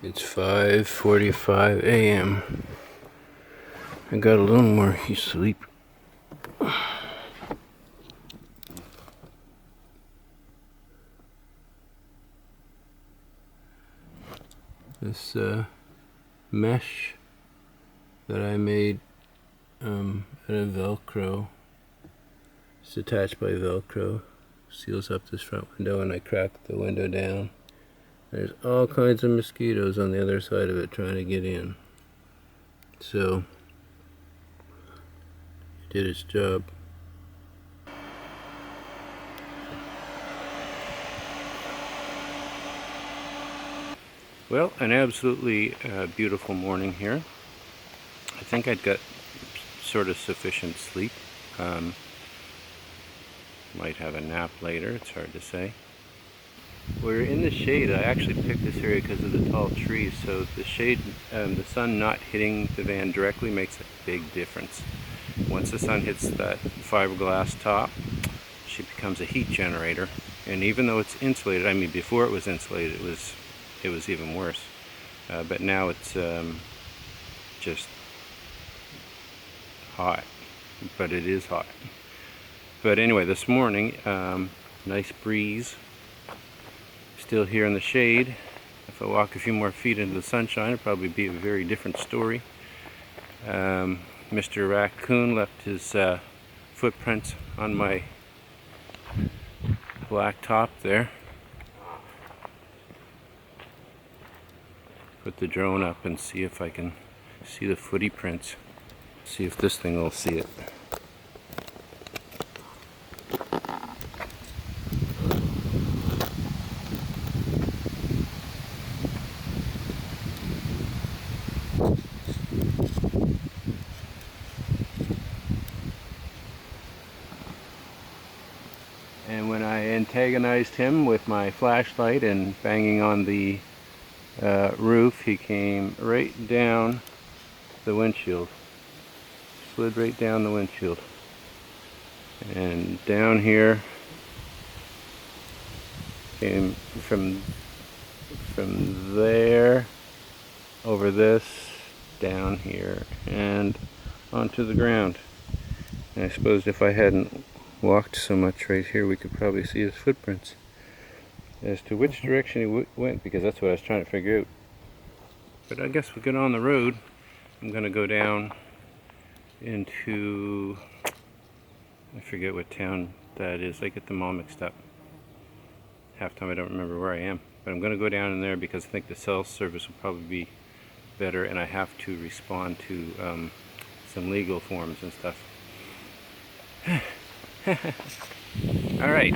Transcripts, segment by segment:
It's 5:45 a.m. I got a little more sleep. This mesh that I made out of Velcro, it's attached by Velcro, seals up this front window, and I cracked the window down. There's all kinds of mosquitoes on the other side of it trying to get in. So, it did its job. Well, an absolutely beautiful morning here. I think I'd got sort of sufficient sleep. Might have a nap later, it's hard to say. We're in the shade. I actually picked this area because of the tall trees, so the shade, the sun not hitting the van directly makes a big difference. Once the sun hits that fiberglass top, she becomes a heat generator, and even though it's insulated, I mean before it was insulated it was even worse, but now it's just hot, but it is hot. But anyway, this morning, nice breeze. Still here in the shade. If I walk a few more feet into the sunshine, it'll probably be a very different story. Mr. Raccoon left his footprints on my black top there. Put the drone up and see if I can see the footy prints. See if this thing will see it. And when I antagonized him with my flashlight and banging on the roof, he came right down the windshield. Slid right down the windshield. And down here, came from there, over this, down here, and onto the ground. And I suppose if I hadn't walked so much right here, we could probably see his footprints as to which direction he went, because that's what I was trying to figure out. But I guess we'll get on the road. I'm going to go down into, I forget what town that is. I get them all mixed up. Half time I don't remember where I am. But I'm going to go down in there because I think the cell service will probably be better, and I have to respond to some legal forms and stuff. Alright,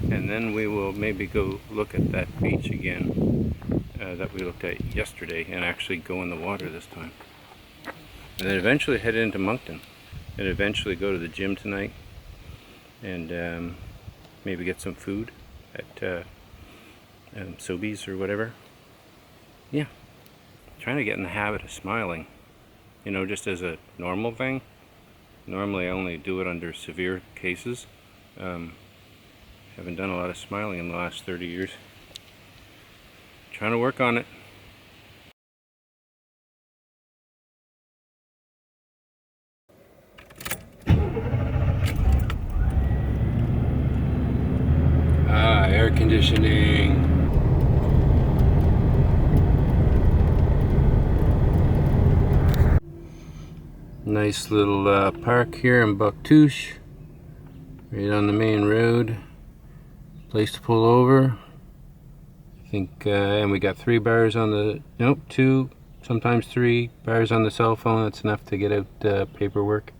and then we will maybe go look at that beach again that we looked at yesterday, and actually go in the water this time, and then eventually head into Moncton, and eventually go to the gym tonight, and maybe get some food at Sobeys or whatever. Yeah, trying to get in the habit of smiling, you know, just as a normal thing. Normally I only do it under severe cases. Haven't done a lot of smiling in the last 30 years. Trying to work on it. Air conditioning. Nice little park here in Bouctouche, right on the main road. Place to pull over. I think, and we got 3 bars on the, nope, 2, sometimes 3 bars on the cell phone. That's enough to get out paperwork.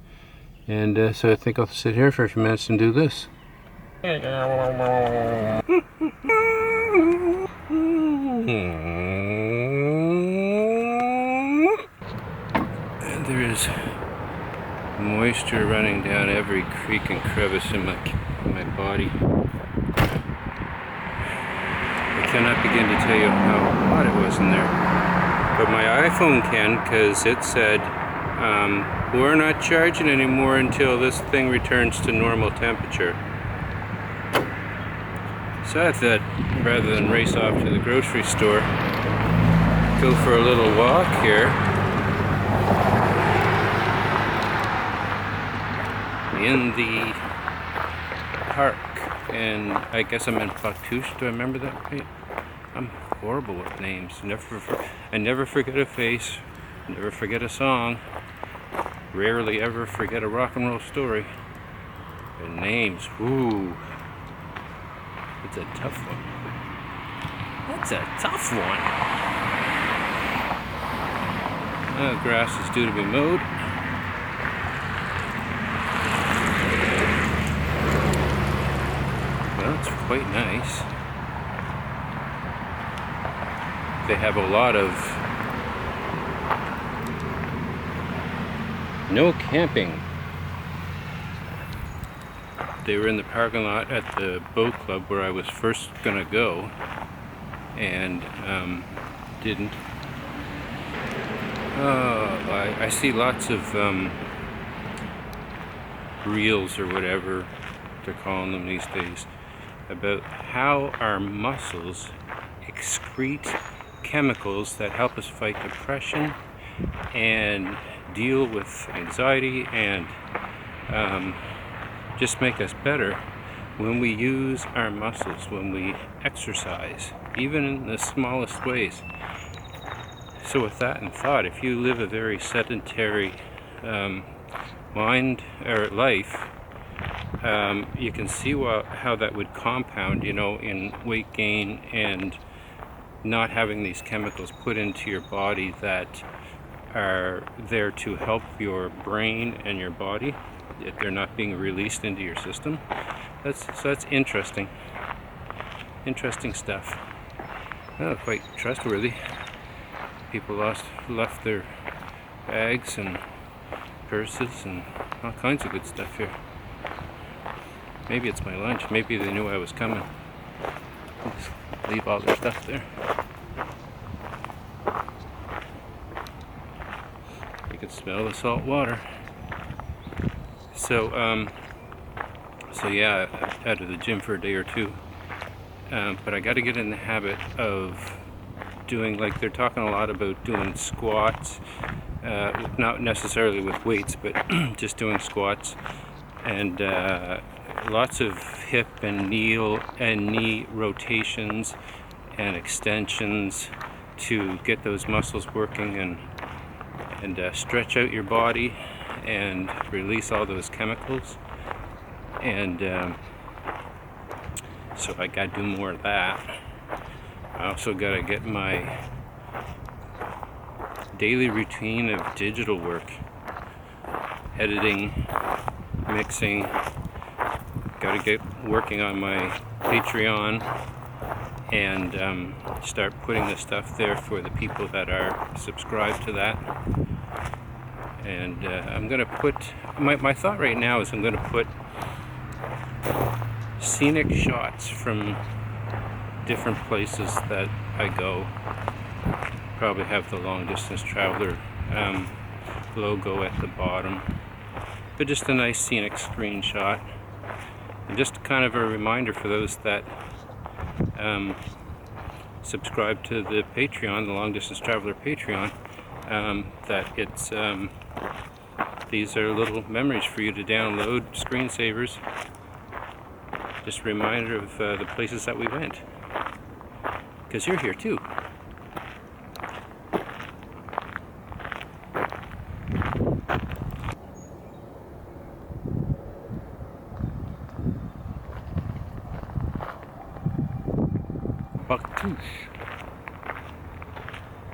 And so I think I'll sit here for a few minutes and do this. And there is moisture running down every creek and crevice in my body. I cannot begin to tell you how hot it was in there. But my iPhone can, because it said, we're not charging anymore until this thing returns to normal temperature. So I thought, rather than race off to the grocery store, go for a little walk here in the park. And I guess I'm in Bouctouche. Do I remember that right? I'm horrible with names. I never forget a face, never forget a song, rarely ever forget a rock and roll story. But names, ooh, it's a tough one. That's a tough one. Grass is due to be mowed. Well, it's quite nice. They have a lot of no camping. They were in the parking lot at the boat club where I was first gonna go, and didn't. I see lots of reels or whatever they're calling them these days about how our muscles excrete chemicals that help us fight depression and deal with anxiety and just make us better when we use our muscles, when we exercise, even in the smallest ways. So with that in thought, if you live a very sedentary mind or life, you can see how that would compound, in weight gain and not having these chemicals put into your body that are there to help your brain and your body. They're not being released into your system. That's interesting. Interesting stuff. Oh, quite trustworthy. People left their bags and purses and all kinds of good stuff here. Maybe it's my lunch. Maybe they knew I was coming. I'll just leave all their stuff there. You can smell the salt water. So yeah, out of the gym for a day or two. But I got to get in the habit of doing, like they're talking a lot about doing squats, not necessarily with weights, but just doing squats, and lots of hip and knee rotations and extensions to get those muscles working and stretch out your body and release all those chemicals. And so I got to do more of that. I also got to get my daily routine of digital work, editing, mixing. Got to get working on my Patreon and start putting the stuff there for the people that are subscribed to that. And I'm going to put, my thought right now is I'm going to put scenic shots from different places that I go. Probably have the long distance traveler logo at the bottom, but just a nice scenic screenshot, and just kind of a reminder for those that subscribe to the Patreon, the long distance traveler Patreon, that it's these are little memories for you to download, screensavers, just a reminder of the places that we went, because you're here too.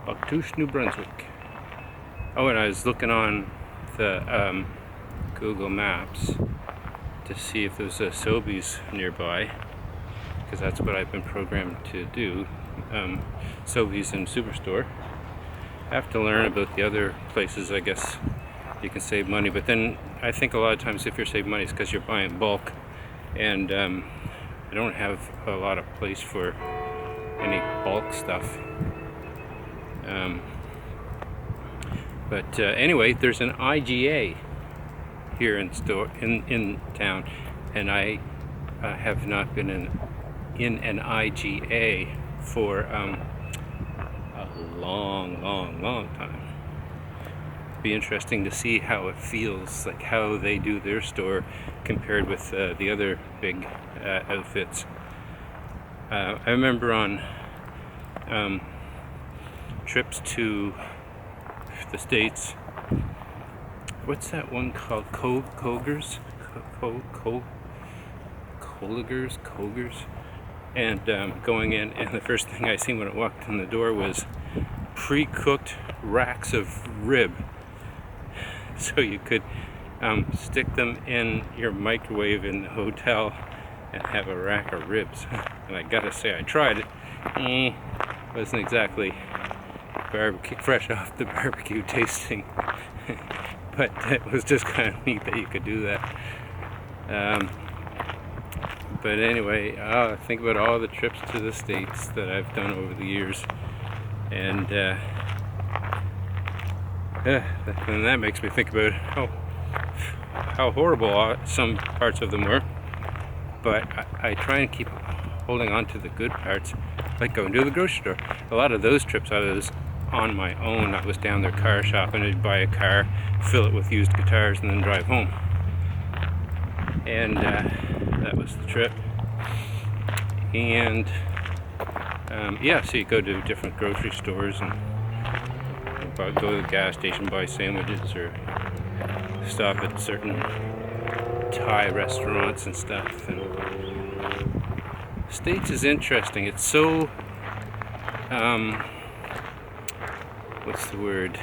Bouctouche, New Brunswick. Oh, and I was looking on the Google Maps to see if there's a Sobeys nearby, because that's what I've been programmed to do. Sobeys and Superstore. I have to learn about the other places. I guess you can save money, but then I think a lot of times if you're saving money, it's because you're buying bulk, and I don't have a lot of place for any bulk stuff. But anyway, there's an IGA here in town, and I have not been in in an IGA for a long time. Be interesting to see how it feels, like how they do their store compared with the other big outfits. I remember on trips to the States, what's that one called? Kogers? Kogers? And going in, and the first thing I seen when I walked in the door was pre-cooked racks of rib. So you could stick them in your microwave in the hotel and have a rack of ribs. And I gotta say, I tried it. Wasn't exactly barbecue, fresh off the barbecue tasting. But it was just kind of neat that you could do that. But anyway, think about all the trips to the States that I've done over the years. And and that makes me think about how horrible some parts of them were. But I try and keep holding on to the good parts, like going to the grocery store. A lot of those trips I was on my own. I was down there car shopping. I'd buy a car, fill it with used guitars, and then drive home. And that was the trip. And so you go to different grocery stores and go to the gas station, buy sandwiches, or stop at certain Thai restaurants and stuff. And States is interesting. It's so what's the word?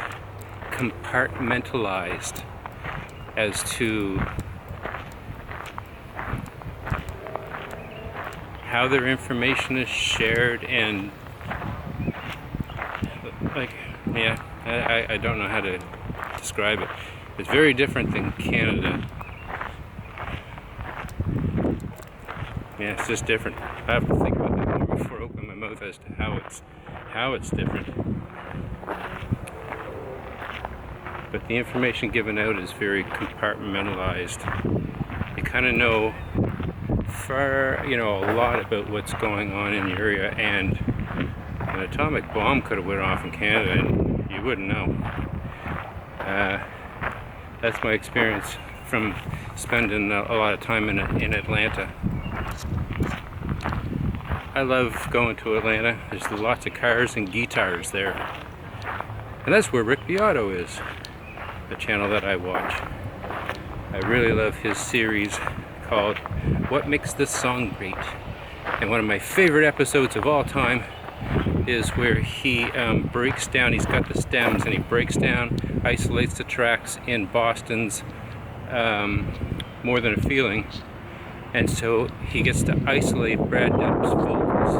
Compartmentalized as to how their information is shared, and like, yeah, I don't know how to describe it. It's very different than Canada. Yeah, it's just different. I have to think about that more before I open my mouth as to how it's different. But the information given out is very compartmentalized. You kind of know a lot about what's going on in the area, and an atomic bomb could have went off in Canada and you wouldn't know. That's my experience from spending a lot of time in Atlanta. I love going to Atlanta. There's lots of cars and guitars there. And that's where Rick Beato is, the channel that I watch. I really love his series called What Makes This Song Great. And one of my favorite episodes of all time is where he breaks down, he's got the stems, and he breaks down, isolates the tracks in Boston's More Than a Feeling. And so he gets to isolate Brad Delp's vocals.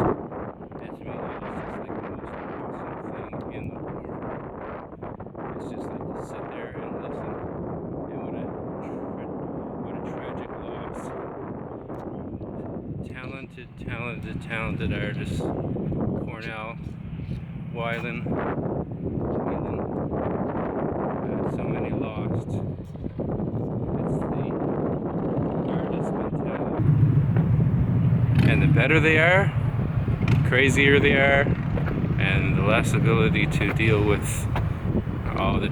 And to me, that's just like the most awesome thing in the world. It's just like to sit there and listen. And what a tragic loss. Talented artists. Cornell, Weiland, so many lost. It's the artist mentality. And the better they are, the crazier they are, and the less ability to deal with all the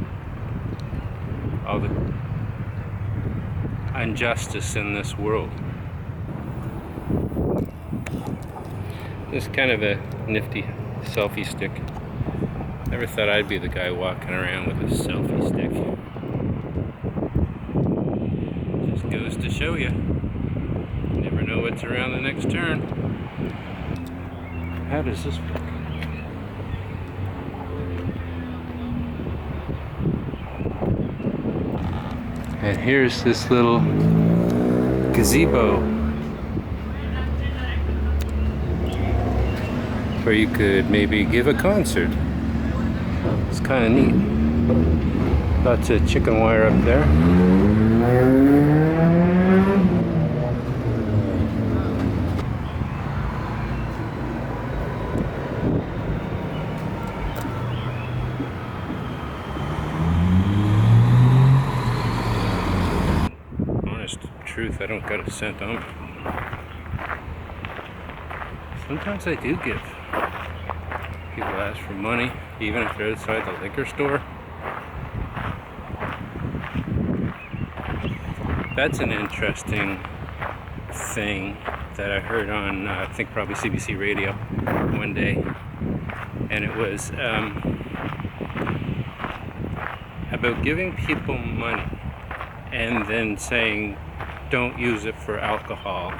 injustice in this world. It's kind of a nifty selfie stick. Never thought I'd be the guy walking around with a selfie stick. Just goes to show you. You never know what's around the next turn. How does this work? And here's this little gazebo where you could maybe give a concert. It's kind of neat. Lots of chicken wire up there. Honest truth, I don't got a cent on me. Sometimes I do give. People ask for money, even if they're outside the liquor store. That's an interesting thing that I heard on, I think probably CBC radio one day. And it was about giving people money and then saying, don't use it for alcohol,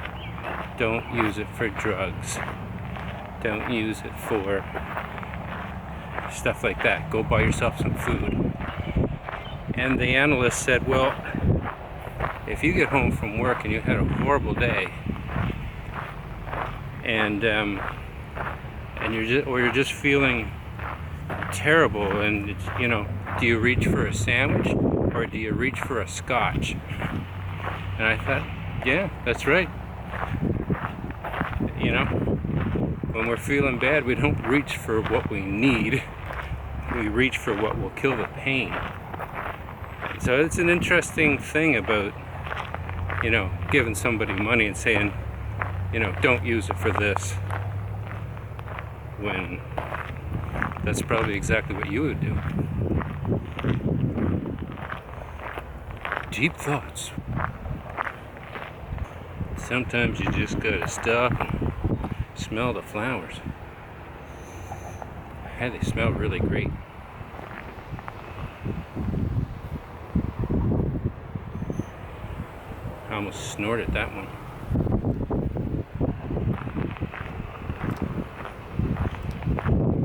don't use it for drugs, don't use it for stuff like that. Go buy yourself some food. And the analyst said, well, if you get home from work and you had a horrible day, and you're just feeling terrible, and it's, you know, do you reach for a sandwich or do you reach for a scotch? And I thought, yeah, that's right. You know, when we're feeling bad, we don't reach for what we need. We reach for what will kill the pain. So it's an interesting thing about, you know, giving somebody money and saying, you know, don't use it for this, when that's probably exactly what you would do. Deep thoughts. Sometimes you just gotta stop and smell the flowers. Hey, they smell really great. I almost snorted that one.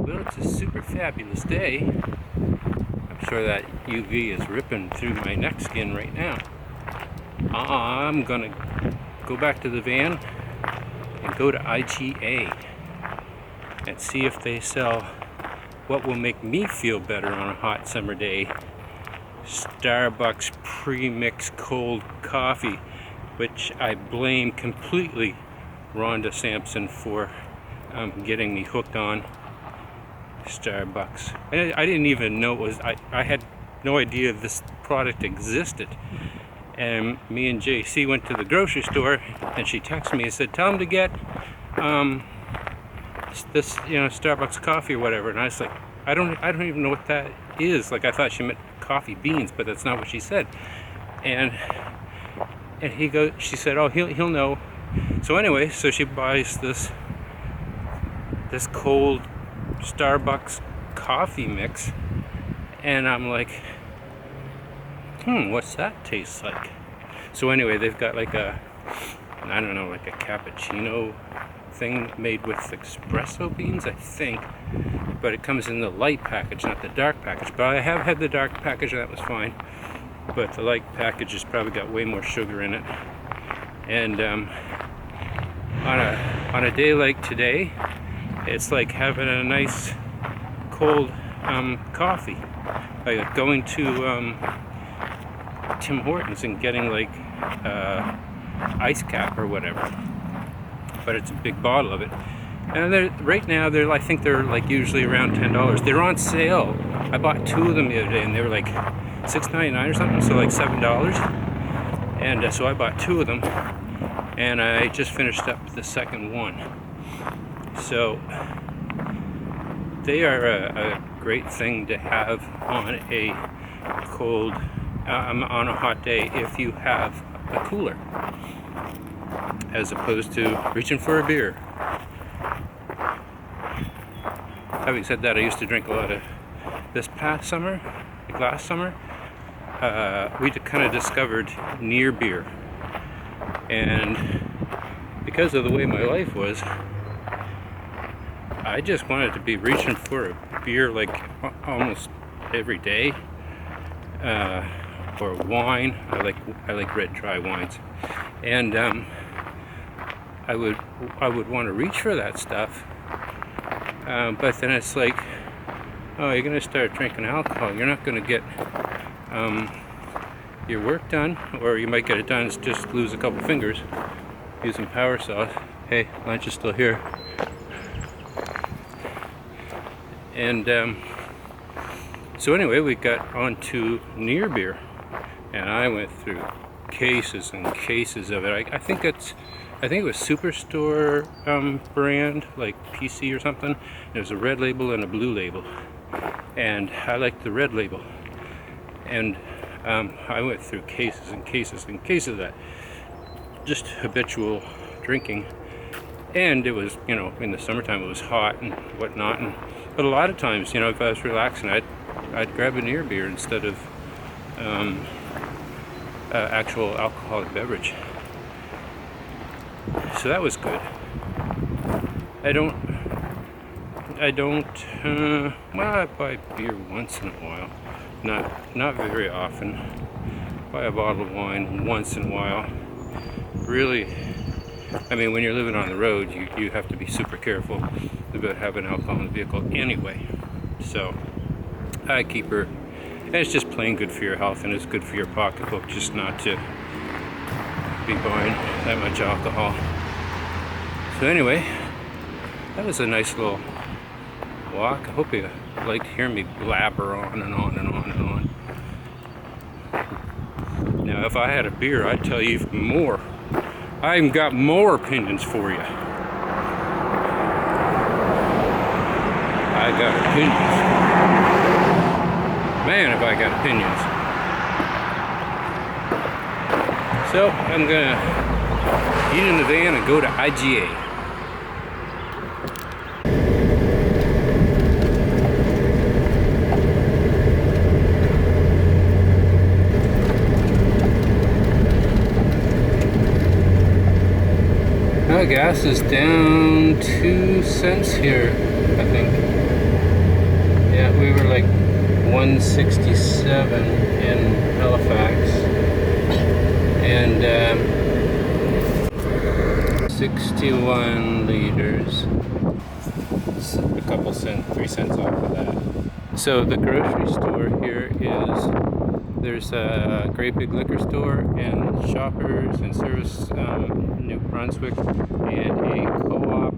Well, it's a super fabulous day. I'm sure that UV is ripping through my neck skin right now. I'm gonna go back to the van and go to IGA and see if they sell what will make me feel better on a hot summer day. Starbucks pre-mixed cold coffee, which I blame completely Rhonda Sampson for getting me hooked on Starbucks. I didn't even know it was, I had no idea this product existed. And me and JC went to the grocery store, and she texted me and said, tell them to get this, you know, Starbucks coffee or whatever. And I was like, I don't even know what that is. Like, I thought she meant coffee beans, but that's not what she said. And she said, oh, he'll know. So anyway, so she buys this cold Starbucks coffee mix, and I'm like, what's that taste like? So anyway, they've got like a, I don't know, like a cappuccino thing made with espresso beans, I think, but it comes in the light package, not the dark package. But I have had the dark package, and that was fine. But the light package has probably got way more sugar in it. And on a day like today, it's like having a nice cold coffee, like going to Tim Hortons and getting like ice cap or whatever, but it's a big bottle of it. And right now I think they're like usually around $10. They're on sale. I bought 2 of them the other day, and they were like $6.99 or something, so like $7. And so I bought 2 of them, and I just finished up the second one. So they are a great thing to have on a cold, on a hot day if you have a cooler, as opposed to reaching for a beer. Having said that, I used to drink a lot of, this past summer, like last summer, we kind of discovered near beer. And because of the way my life was, I just wanted to be reaching for a beer like almost every day, or wine. I like red dry wines, and I would want to reach for that stuff, but then it's like, oh, you're gonna start drinking alcohol, you're not gonna get your work done, or you might get it done, just lose a couple fingers using power saws. Hey, lunch is still here. And so anyway, we got onto near beer, and I went through cases and cases of it. I think it's I think it was Superstore brand, like PC or something. There's a red label and a blue label, and I liked the red label. And I went through cases and cases and cases of that, just habitual drinking. And it was, you know, in the summertime it was hot and whatnot. But a lot of times, you know, if I was relaxing, I'd grab a near beer instead of actual alcoholic beverage. So that was good. I don't, well, I buy beer once in a while. Not very often. Buy a bottle of wine once in a while. Really, I mean, when you're living on the road, you have to be super careful about having alcohol in the vehicle anyway. So I keep her, and it's just plain good for your health, and it's good for your pocketbook just not to be buying that much alcohol. So anyway, that was a nice little walk. I hope you liked hearing me blabber on and on and on and on. Now, if I had a beer, I'd tell you even more. I even got more opinions for you. I got opinions. Man, have I got opinions. So, I'm gonna get in the van and go to IGA. Now gas is down 2 cents here, I think. Yeah, we were like 167 in Halifax, and 61 liters. It's a couple cents, 3 cents off of that. So the grocery store here is, there's a great big liquor store and Shoppers and Service, New Brunswick, and a co-op,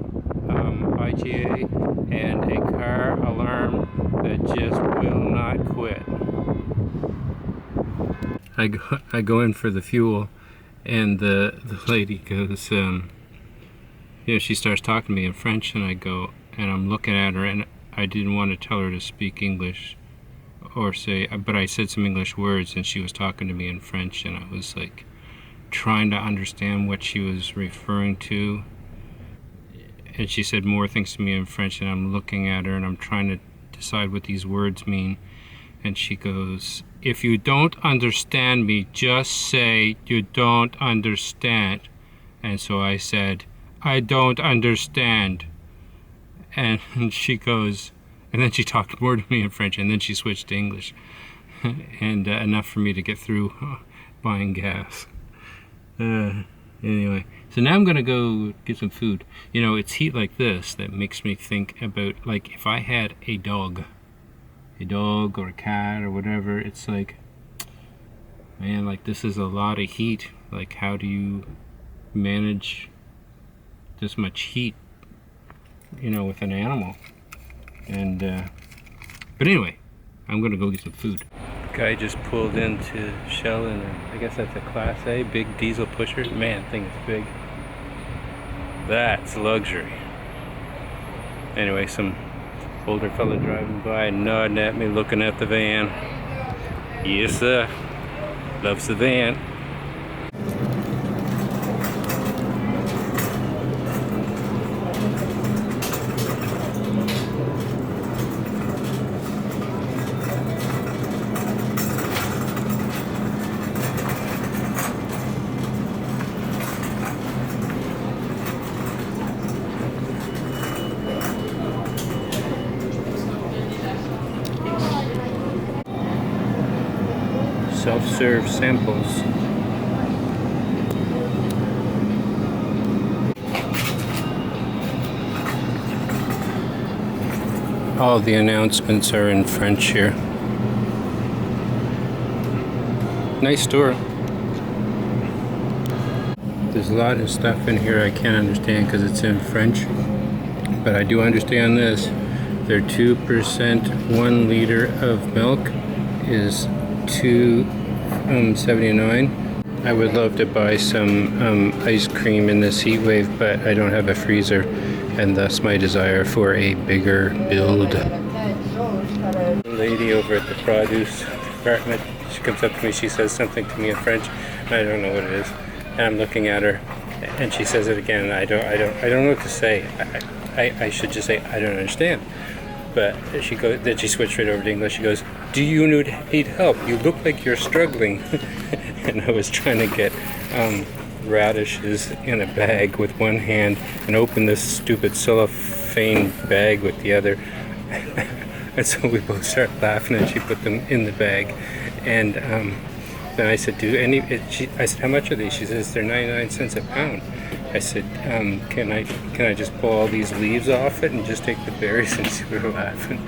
IGA, and a car alarm that just will not quit. I go in for the fuel, and the lady goes, you know, she starts talking to me in French, and I go, and I'm looking at her, and I didn't want to tell her to speak English or say, but I said some English words, and she was talking to me in French, and I was like trying to understand what she was referring to, and she said more things to me in French, and I'm looking at her and I'm trying to decide what these words mean, and she goes, if you don't understand me, just say you don't understand. And so I said, I don't understand. And she goes, and then she talked more to me in French, and then she switched to English. And enough for me to get through buying gas. Anyway, so now I'm gonna go get some food. You know, it's heat like this that makes me think about, like, if I had a dog or a cat or whatever, it's like, man, like, this is a lot of heat. Like, how do you manage this much heat, you know, with an animal? And but anyway, I'm gonna go get some food. Guy just pulled into Shell, and I guess that's a Class A big diesel pusher. Man, thing is big. That's luxury. Anyway, some older fella driving by, nodding at me, looking at the van. Yes, sir. Loves the van. Self-serve samples. All the announcements are in French here. Nice store. There's a lot of stuff in here I can't understand because it's in French, but I do understand this. Their 2% 1 liter of milk is $2.79, I would love to buy some ice cream in this heat wave, but I don't have a freezer, and thus my desire for a bigger build. The lady over at the produce department, she comes up to me, she says something to me in French, and I don't know what it is. And I'm looking at her, and she says it again, and I don't know what to say. I should just say I don't understand. But then she switched right over to English. She goes, "Do you need help? You look like you're struggling." And I was trying to get radishes in a bag with one hand and open this stupid cellophane bag with the other. And so we both started laughing, and she put them in the bag. And then I said, I said, "How much are these?" She says, "They're 99 cents a pound." I said, can I just pull all these leaves off it and just take the berries?" And she was laughing.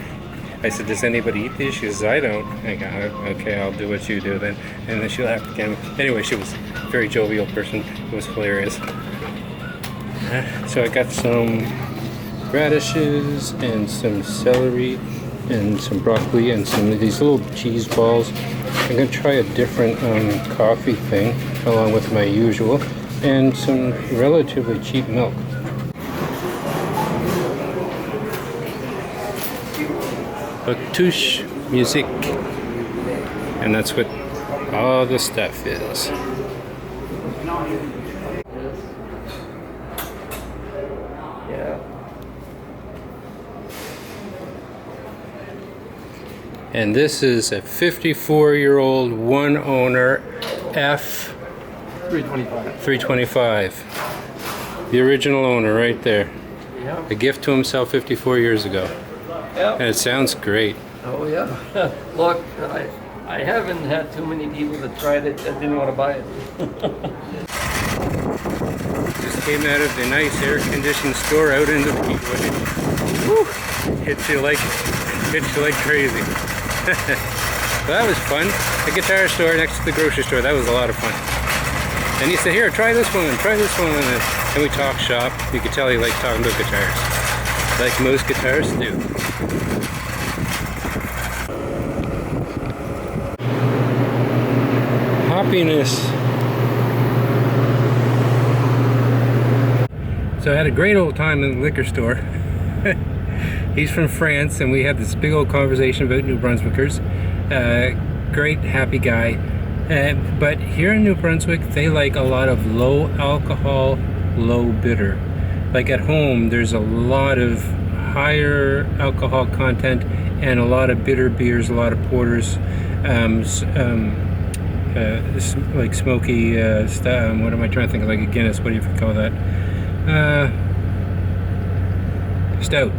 I said, "Does anybody eat these?" She says, "I don't." I go, "Okay, I'll do what you do then." And then she laughed again. Anyway, she was a very jovial person. It was hilarious. So I got some radishes and some celery and some broccoli and some of these little cheese balls. I'm going to try a different coffee thing along with my usual, and some relatively cheap milk. Bouctouche music, and that's what all the stuff is. Yeah. And this is a 54-year-old one owner F 325. The original owner right there. Yeah. A gift to himself 54 years ago. Yeah. And it sounds great. Oh yeah. Look, I haven't had too many people that tried it that didn't want to buy it. Just came out of the nice air-conditioned store out into the heat wave. Woo! Hits you like crazy. Well, that was fun. The guitar store next to the grocery store. That was a lot of fun. And he said, "Here, try this one, try this one." And we talked shop. You could tell he liked talking about guitars, like most guitarists do. Happiness. So I had a great old time in the liquor store. He's from France, and we had this big old conversation about New Brunswickers. Great, happy guy. But here in New Brunswick, they like a lot of low alcohol, low bitter. Like at home, there's a lot of higher alcohol content and a lot of bitter beers, a lot of porters, like smoky stuff. What am I trying to think of? Like a Guinness, what do you call that? Stout.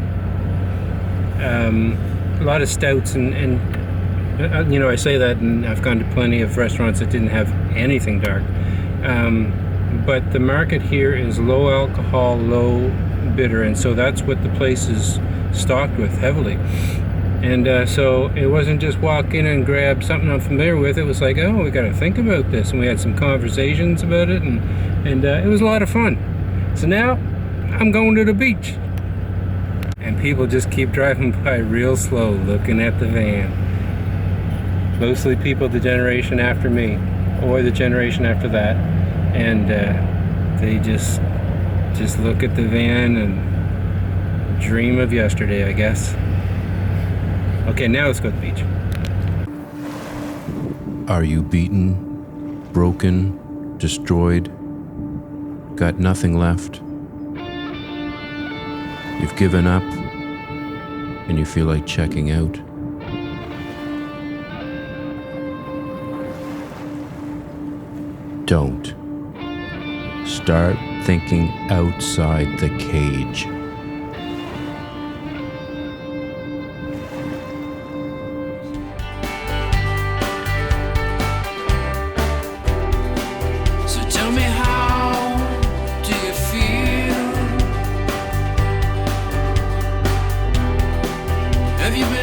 A lot of stouts, and you know, I say that, and I've gone to plenty of restaurants that didn't have anything dark. But the market here is low alcohol, low bitter, and so that's what the place is stocked with heavily. And so it wasn't just walk in and grab something I'm familiar with. It was like, oh, we got to think about this, and we had some conversations about it, and it was a lot of fun. So now I'm going to the beach. And people just keep driving by real slow, looking at the van. Mostly people the generation after me, or the generation after that. And they just look at the van and dream of yesterday, I guess. Okay, now let's go to the beach. Are you beaten, broken, destroyed, got nothing left? You've given up, and you feel like checking out. Don't. Start thinking outside the cage. So tell me, how do you feel? Have you been